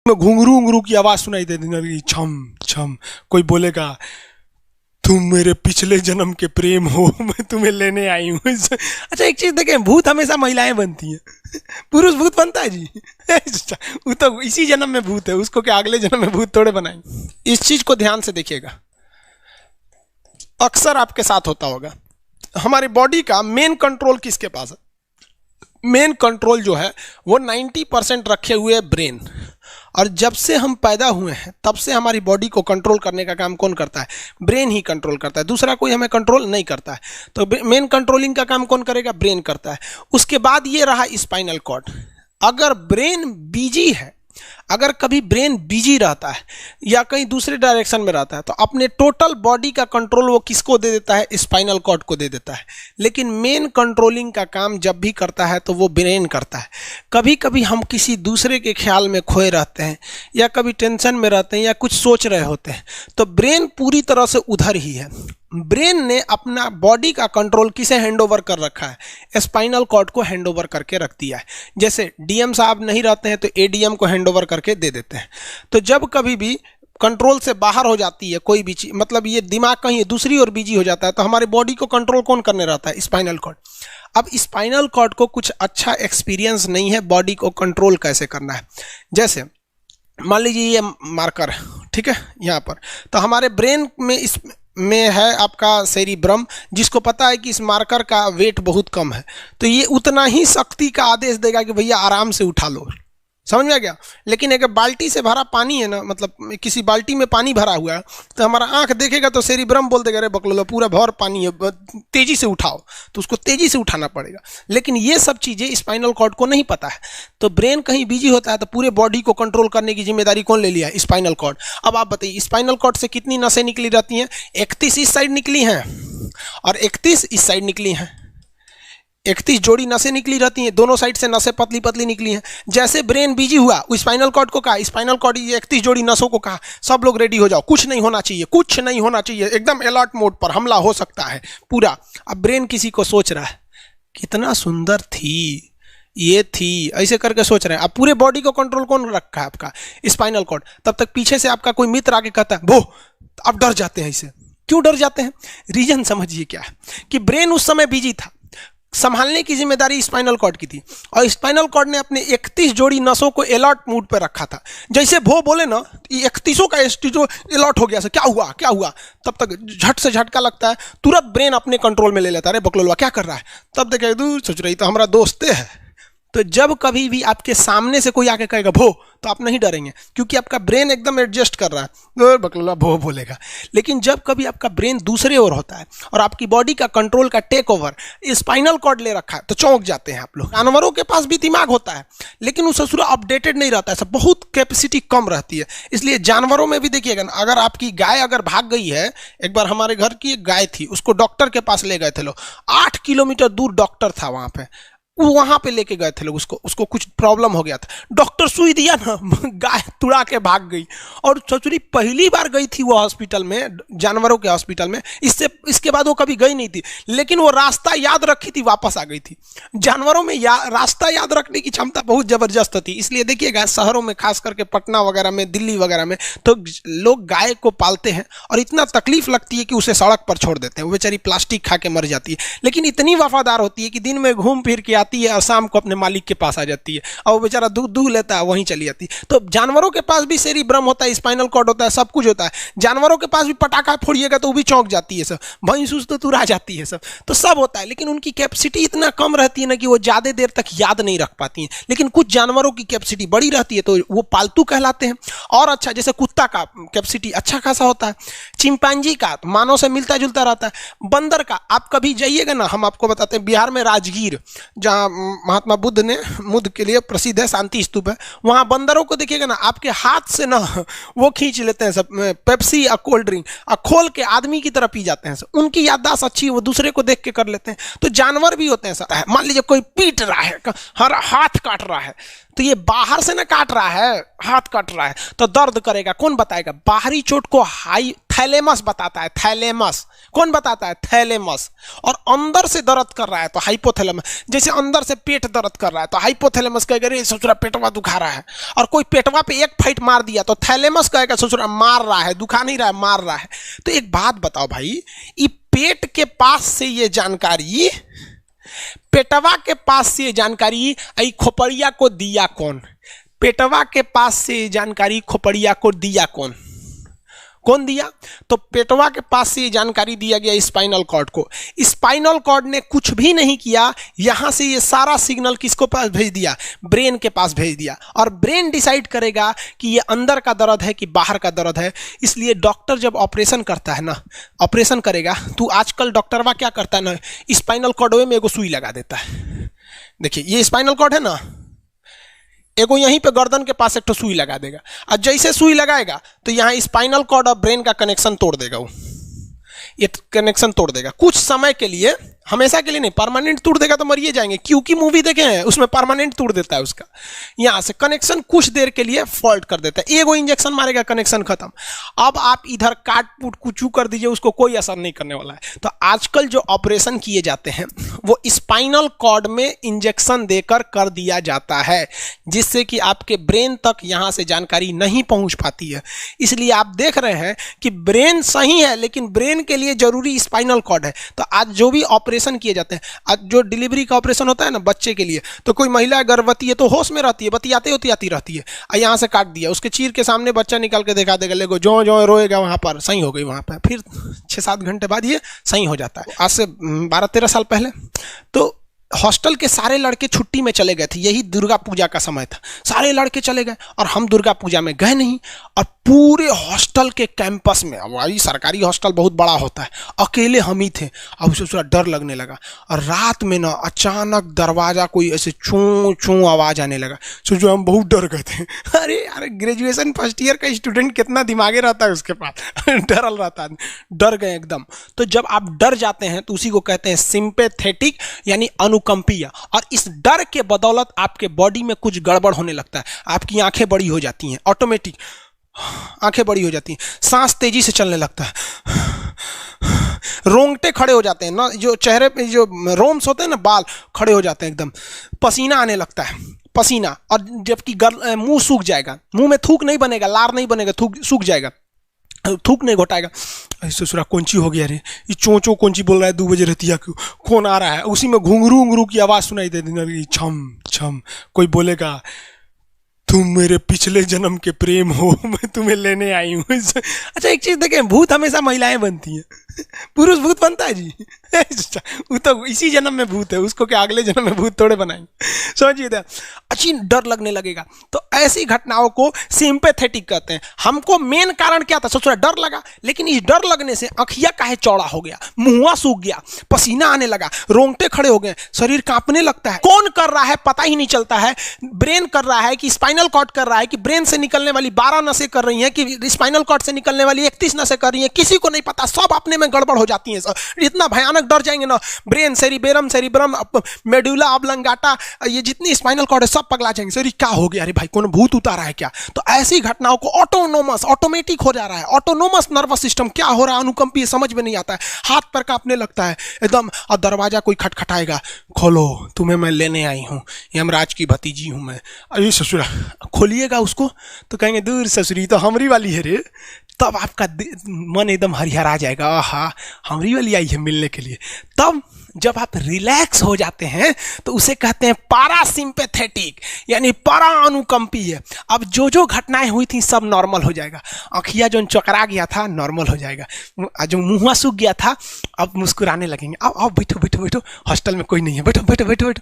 में घुंघरू घुंघरू की आवाज सुनाई देने लगी, छम छम। कोई बोलेगा तुम मेरे पिछले जन्म के प्रेम हो, मैं तुम्हें लेने आई हूँ। अच्छा एक चीज देखें, भूत हमेशा महिलाएं बनती हैं, पुरुष भूत बनता है जी? वो तो इसी जन्म में भूत है, उसको क्या अगले जन्म में भूत थोड़े बनाएंगे। इस चीज को ध्यान से देखिएगा, अक्सर आपके साथ होता होगा। हमारी बॉडी का मेन कंट्रोल किसके पास है? मेन कंट्रोल जो है वो 90% रखे हुए ब्रेन। और जब से हम पैदा हुए हैं तब से हमारी बॉडी को कंट्रोल करने का काम कौन करता है? ब्रेन ही कंट्रोल करता है, दूसरा कोई हमें कंट्रोल नहीं करता है। तो मेन कंट्रोलिंग का काम कौन करेगा? ब्रेन करता है। उसके बाद ये रहा स्पाइनल कॉर्ड। अगर ब्रेन बिजी है, अगर कभी ब्रेन बिजी रहता है या कहीं दूसरे डायरेक्शन में रहता है, तो अपने टोटल बॉडी का कंट्रोल वो किसको दे देता है? स्पाइनल कॉर्ड को दे देता है। लेकिन मेन कंट्रोलिंग का काम जब भी करता है तो वो ब्रेन करता है। कभी कभी हम किसी दूसरे के ख्याल में खोए रहते हैं या कभी टेंशन में रहते हैं या कुछ सोच रहे होते हैं, तो ब्रेन पूरी तरह से उधर ही है। ब्रेन ने अपना बॉडी का कंट्रोल किसे हैंडओवर कर रखा है? स्पाइनल कॉर्ड को हैंडओवर करके रख दिया है। जैसे डीएम साहब नहीं रहते हैं तो एडीएम को हैंडओवर करके दे देते हैं। तो जब कभी भी कंट्रोल से बाहर हो जाती है कोई भी चीज, मतलब ये दिमाग कहीं दूसरी ओर बिजी हो जाता है, तो हमारी बॉडी को कंट्रोल कौन करने रहता है? Spinal cord. अब स्पाइनल कॉर्ड को कुछ अच्छा एक्सपीरियंस नहीं है बॉडी को कंट्रोल कैसे करना है। जैसे मान लीजिए ये मार्कर, ठीक है, यहाँ पर, तो हमारे ब्रेन में इस में है आपका सेरिब्रम, जिसको पता है कि इस मार्कर का वेट बहुत कम है, तो ये उतना ही शक्ति का आदेश देगा कि भैया आराम से उठा लो। समझ में आ गया? लेकिन अगर बाल्टी से भरा पानी है ना, मतलब किसी बाल्टी में पानी भरा हुआ है, तो हमारा आंख देखेगा तो सेरिब्रम बोल देगा अरे बकलोला पूरा भर पानी है, तेजी से उठाओ, तो उसको तेजी से उठाना पड़ेगा। लेकिन ये सब चीज़ें स्पाइनल कॉर्ड को नहीं पता है। तो ब्रेन कहीं बिजी होता है तो पूरे बॉडी को कंट्रोल करने की जिम्मेदारी कौन ले लिया है? Spinal cord. अब आप बताइए स्पाइनल कॉर्ड से कितनी नसें निकली रहती हैं? 31 इस साइड निकली हैं और 31 इस साइड निकली हैं। 31 जोड़ी नसें निकली रहती हैं, दोनों साइड से नसें पतली पतली निकली हैं। जैसे ब्रेन बिजी हुआ, वो स्पाइनल कॉर्ड को कहा, स्पाइनल कॉर्ड 31 जोड़ी नसों को कहा सब लोग रेडी हो जाओ, कुछ नहीं होना चाहिए, कुछ नहीं होना चाहिए, एकदम अलर्ट मोड पर, हमला हो सकता है पूरा। अब ब्रेन किसी को सोच रहा है कितना सुंदर थी ये थी, ऐसे करके सोच रहे हैं। अब पूरे बॉडी को कंट्रोल कौन रखा है? आपका स्पाइनल कॉर्ड। तब तक पीछे से आपका कोई मित्र आके कहता है वो, अब डर जाते हैं। इसे क्यों डर जाते हैं? रीजन समझिए क्या है कि ब्रेन उस समय बिजी था, संभालने की जिम्मेदारी स्पाइनल कॉर्ड की थी, और स्पाइनल कॉर्ड ने अपने 31 जोड़ी नसों को अलर्ट मूड पर रखा था। जैसे भो बोले ना, 31 का जो अलर्ट हो गया, क्या हुआ क्या हुआ, तब तक झट से झटका लगता है, तुरंत ब्रेन अपने कंट्रोल में ले लेता है। अरे बकलोलवा क्या कर रहा है? तब देखे दूर सोच रही तो हमारा दोस्त है। तो जब कभी भी आपके सामने से कोई आके कहेगा भो, तो आप नहीं डरेंगे, क्योंकि आपका ब्रेन एकदम एडजस्ट कर रहा है, बकलोला भो बोलेगा। लेकिन जब कभी आपका ब्रेन दूसरे ओर होता है और आपकी बॉडी का कंट्रोल का टेक ओवर स्पाइनल कॉर्ड ले रखा है, तो चौंक जाते हैं आप लोग। जानवरों के पास भी दिमाग होता है, लेकिन वो ससुरा अपडेटेड नहीं रहता है, सब बहुत कैपेसिटी कम रहती है। इसलिए जानवरों में भी देखिएगा ना, अगर आपकी गाय अगर भाग गई है, एक बार हमारे घर की एक गाय थी, उसको डॉक्टर के पास ले गए थे लोग, 8 किलोमीटर दूर डॉक्टर था, वहां पे लेके गए थे लोग, उसको कुछ प्रॉब्लम हो गया था, डॉक्टर सुई दिया ना, गाय तुड़ा के भाग गई। और ससुरी पहली बार गई थी वो हॉस्पिटल में, जानवरों के हॉस्पिटल में, इसके बाद वो कभी गई नहीं थी, लेकिन वो रास्ता याद रखी थी, वापस आ गई थी। जानवरों में रास्ता याद रखने की क्षमता बहुत जबरदस्त होती है। इसलिए देखिएगा शहरों में, खास करके पटना वगैरह में, दिल्ली वगैरह में, तो लोग गाय को पालते हैं और इतना तकलीफ लगती है कि उसे सड़क पर छोड़ देते हैं, वो बेचारी प्लास्टिक खा के मर जाती है, लेकिन इतनी वफादार होती है कि दिन में घूम फिर के आती है और शाम को अपने मालिक के पास आ जाती है, और वो बेचारा दूध लेता है, वहीं चली जाती है। तो जानवरों के पास भी सेरिब्रम होता है, स्पाइनल कॉर्ड होता है, सब कुछ होता है। जानवरों के पास भी पटाखा फोड़िएगा तो वो भी चौंक जाती है, सब भैंस तो तुरा जाती है, सब तो सब होता है। लेकिन उनकी कैपेसिटी इतना कम रहती है ना कि वो ज्यादा देर तक याद नहीं रख पाती हैं। लेकिन कुछ जानवरों की कैपेसिटी बड़ी रहती है, तो वो पालतू कहलाते हैं। और अच्छा, जैसे कुत्ता का कैपेसिटी अच्छा खासा होता है, चिंपांजी का मानव से मिलता जुलता रहता है, बंदर का आप कभी जाइएगा ना, हम आपको बताते हैं, बिहार में राजगीर, जहाँ महात्मा बुद्ध के लिए प्रसिद्ध है, शांति स्तूप है, वहां बंदरों को देखिएगा ना, आपके हाथ से ना वो खींच लेते हैं सब पेप्सी या कोल्ड ड्रिंक, और खोल के आदमी की तरह पी जाते हैं सब। उनकी याददाश्त अच्छी है, वो दूसरे को देख के कर लेते हैं। तो जानवर भी होते हैं, मान लीजिए कोई पीट रहा है, हर हाथ काट रहा है, तो ये बाहर से ना काट रहा है, हाथ कट रहा है तो दर्द करेगा। कौन बताएगा? बाहरी चोट को हाई थैलेमस बताता है। थैलेमस कौन बताता है? थैलेमस। और अंदर से दर्द कर रहा है तो हाइपोथैलेमस। जैसे अंदर से पेट दर्द कर रहा है तो हाइपोथैलेमस कहेगा रे ससुरा पेटवा दुखा रहा है। और कोई पेटवा पे एक फाइट मार दिया तो थैलेमस कहेगा ससुरा मार रहा है, दुखा नहीं रहा है, मार रहा है। तो एक बात बताओ भाई, ये पेट के पास से ये जानकारी, पेटवा के पास से जानकारी आई खोपड़िया को दिया कौन? पेटवा के पास से जानकारी खोपड़िया को दिया कौन? कौन दिया? तो पेटवा के पास से जानकारी दिया गया स्पाइनल कॉर्ड को। स्पाइनल कॉर्ड ने कुछ भी नहीं किया, यहां से ये सारा सिग्नल किसको पास भेज दिया? ब्रेन के पास भेज दिया। और ब्रेन डिसाइड करेगा कि ये अंदर का दर्द है कि बाहर का दर्द है। इसलिए डॉक्टर जब ऑपरेशन करता है ना, ऑपरेशन करेगा तो आजकल डॉक्टरवा क्या करता है ना, स्पाइनल कॉर्ड में एगो सुई लगा देता है। देखिए ये स्पाइनल कॉर्ड है ना, एगो यहीं पे गर्दन के पास एक तो सुई लगा देगा। और जैसे सुई लगाएगा तो यहाँ स्पाइनल कॉर्ड और ब्रेन का कनेक्शन तोड़ देगा। वो ये कनेक्शन तोड़ देगा कुछ समय के लिए, हमेशा के लिए नहीं। परमानेंट तोड़ देगा तो मरिए जाएंगे, क्योंकि मूवी देखे हैं उसमें परमानेंट तोड़ देता है उसका। यहां से कनेक्शन कुछ देर के लिए फॉल्ट कर देता है, एगो इंजेक्शन मारेगा, कनेक्शन खत्म। अब आप इधर काट पुट कुचू कर दीजिए, उसको कोई असर नहीं करने वाला है। तो आजकल जो ऑपरेशन किए जाते हैं वो स्पाइनल कॉर्ड में इंजेक्शन देकर कर दिया जाता है, जिससे कि आपके ब्रेन तक यहां से जानकारी नहीं पहुंच पाती है। इसलिए आप देख रहे हैं कि ब्रेन सही है लेकिन ब्रेन के लिए जरूरी स्पाइनल कॉर्ड है। तो आज जो भी ऑपरेशन किए जाते हैं, आज जो डिलीवरी का ऑपरेशन होता है ना बच्चे के लिए, तो कोई महिला गर्भवती है तो होश में रहती है, बतियाते होती रहती है, यहाँ से काट दिया, उसके चीर के सामने बच्चा निकाल के दिखा देगा, लेगो जो जो रोएगा वहां पर सही हो गई, वहां पर फिर 6-7 घंटे बाद ये सही हो जाता है। आज से 12-13 साल पहले तो हॉस्टल के सारे लड़के छुट्टी में चले गए थे, यही दुर्गा पूजा का समय था, सारे लड़के चले गए और हम दुर्गा पूजा में गए नहीं। और पूरे हॉस्टल के कैंपस में, अब वही सरकारी हॉस्टल बहुत बड़ा होता है, अकेले हम ही थे। अब उसे थोड़ा डर लगने लगा और रात में ना अचानक दरवाजा कोई ऐसे चूं चूं आवाज आने लगा। सोचो हम बहुत डर गए थे। अरे यार ग्रेजुएशन फर्स्ट ईयर का स्टूडेंट कितना दिमागे रहता है उसके पास, डरल रहता है, डर गए एकदम। तो जब आप डर जाते हैं तो उसी को कहते हैं सिंपैथेटिक यानी अनुकंपीय। और इस डर के बदौलत आपके बॉडी में कुछ गड़बड़ होने लगता है, आपकी आंखें बड़ी हो जाती हैं, ऑटोमेटिक आंखें बड़ी हो जाती हैं, सांस तेजी से चलने लगता है, रोंगटे खड़े हो जाते हैं ना, जो चेहरे पे जो रोम्स होते हैं ना, बाल खड़े हो जाते हैं एकदम, पसीना आने लगता है, पसीना। और जबकि मुंह सूख जाएगा, मुंह में थूक नहीं बनेगा, लार नहीं बनेगा, थूक सूख जाएगा, थूक नहीं घोटाएगा। ससुरा कौन ची हो गया रे, ये चों चों कौन ची बोल रहा है 2 बजे रहती है, कौन आ रहा है? उसी में घुंघरू घुंघरू की आवाज सुनाई देती, छम छम। कोई बोलेगा तुम मेरे पिछले जन्म के प्रेम हो, मैं तुम्हें लेने आई हूँ। अच्छा एक चीज देखें, भूत हमेशा महिलाएं बनती हैं, पुरुष भूत बनता है जी? वो तो इसी जन्म में भूत है, उसको क्या अगले जन्म में भूत थोड़े बनाएंगे? समझिए, अच्छी डर लगने लगेगा। तो ऐसी घटनाओं को सिंपैथेटिक कहते हैं। हमको मेन कारण क्या था? सोचा डर लगा, लेकिन इस डर लगने से आँखिया काहे चौड़ा हो गया, मुंह सूख गया, पसीना आने लगा, रोंगटे खड़े हो गए, शरीर कांपने लगता है। कौन कर रहा है पता ही नहीं चलता है। ब्रेन कर रहा है कि स्पाइनल कॉर्ड कर रहा है कि ब्रेन से निकलने वाली 12 नसें कर रही हैं कि स्पाइनल कॉर्ड से निकलने वाली 31 नसें कर रही हैं, किसी को नहीं पता, सब अपने में गड़बड़ हो जाती है। इतना भयानक डर जाएंगे ना, ब्रेन, सेरिब्रम, मेडुला ऑब्लंगाटा, ये जितनी स्पाइनल कॉर्ड है सब पगला जाएंगे। सर क्या हो गया, अरे भाई कौन भूत उतारा है क्या? तो ऐसी घटनाओं को ऑटोनोमस, ऑटोमेटिक हो जा रहा है, ऑटोनोमस नर्वस सिस्टम क्या हो रहा है, अनुकंपीय, समझ में नहीं आता है, हाथ पर कांपने लगता है एकदम। और दरवाजा कोई खटखटाएगा, खोलो तुम्हें मैं लेने आई हूँ, यमराज की भतीजी हूँ मैं। अरे ससुरा, खोलिएगा उसको तो कहेंगे दूर ससुरी तो हमरी वाली है रे। तब आपका मन एकदम हरिहरा जाएगा, आहा हमरी वाली आई है मिलने के लिए। तब जब आप रिलैक्स हो जाते हैं तो उसे कहते हैं पारासिम्पैथेटिक यानी परा अनुकंपीय। अब जो जो घटनाएं हुई थी सब नॉर्मल हो जाएगा, आँखिया जो चकरा गया था नॉर्मल हो जाएगा, जो मुँह सूख गया था अब मुस्कुराने लगेंगे। अब बैठो बैठो बैठो, हॉस्टल में कोई नहीं है, बैठो बैठो बैठो बैठो।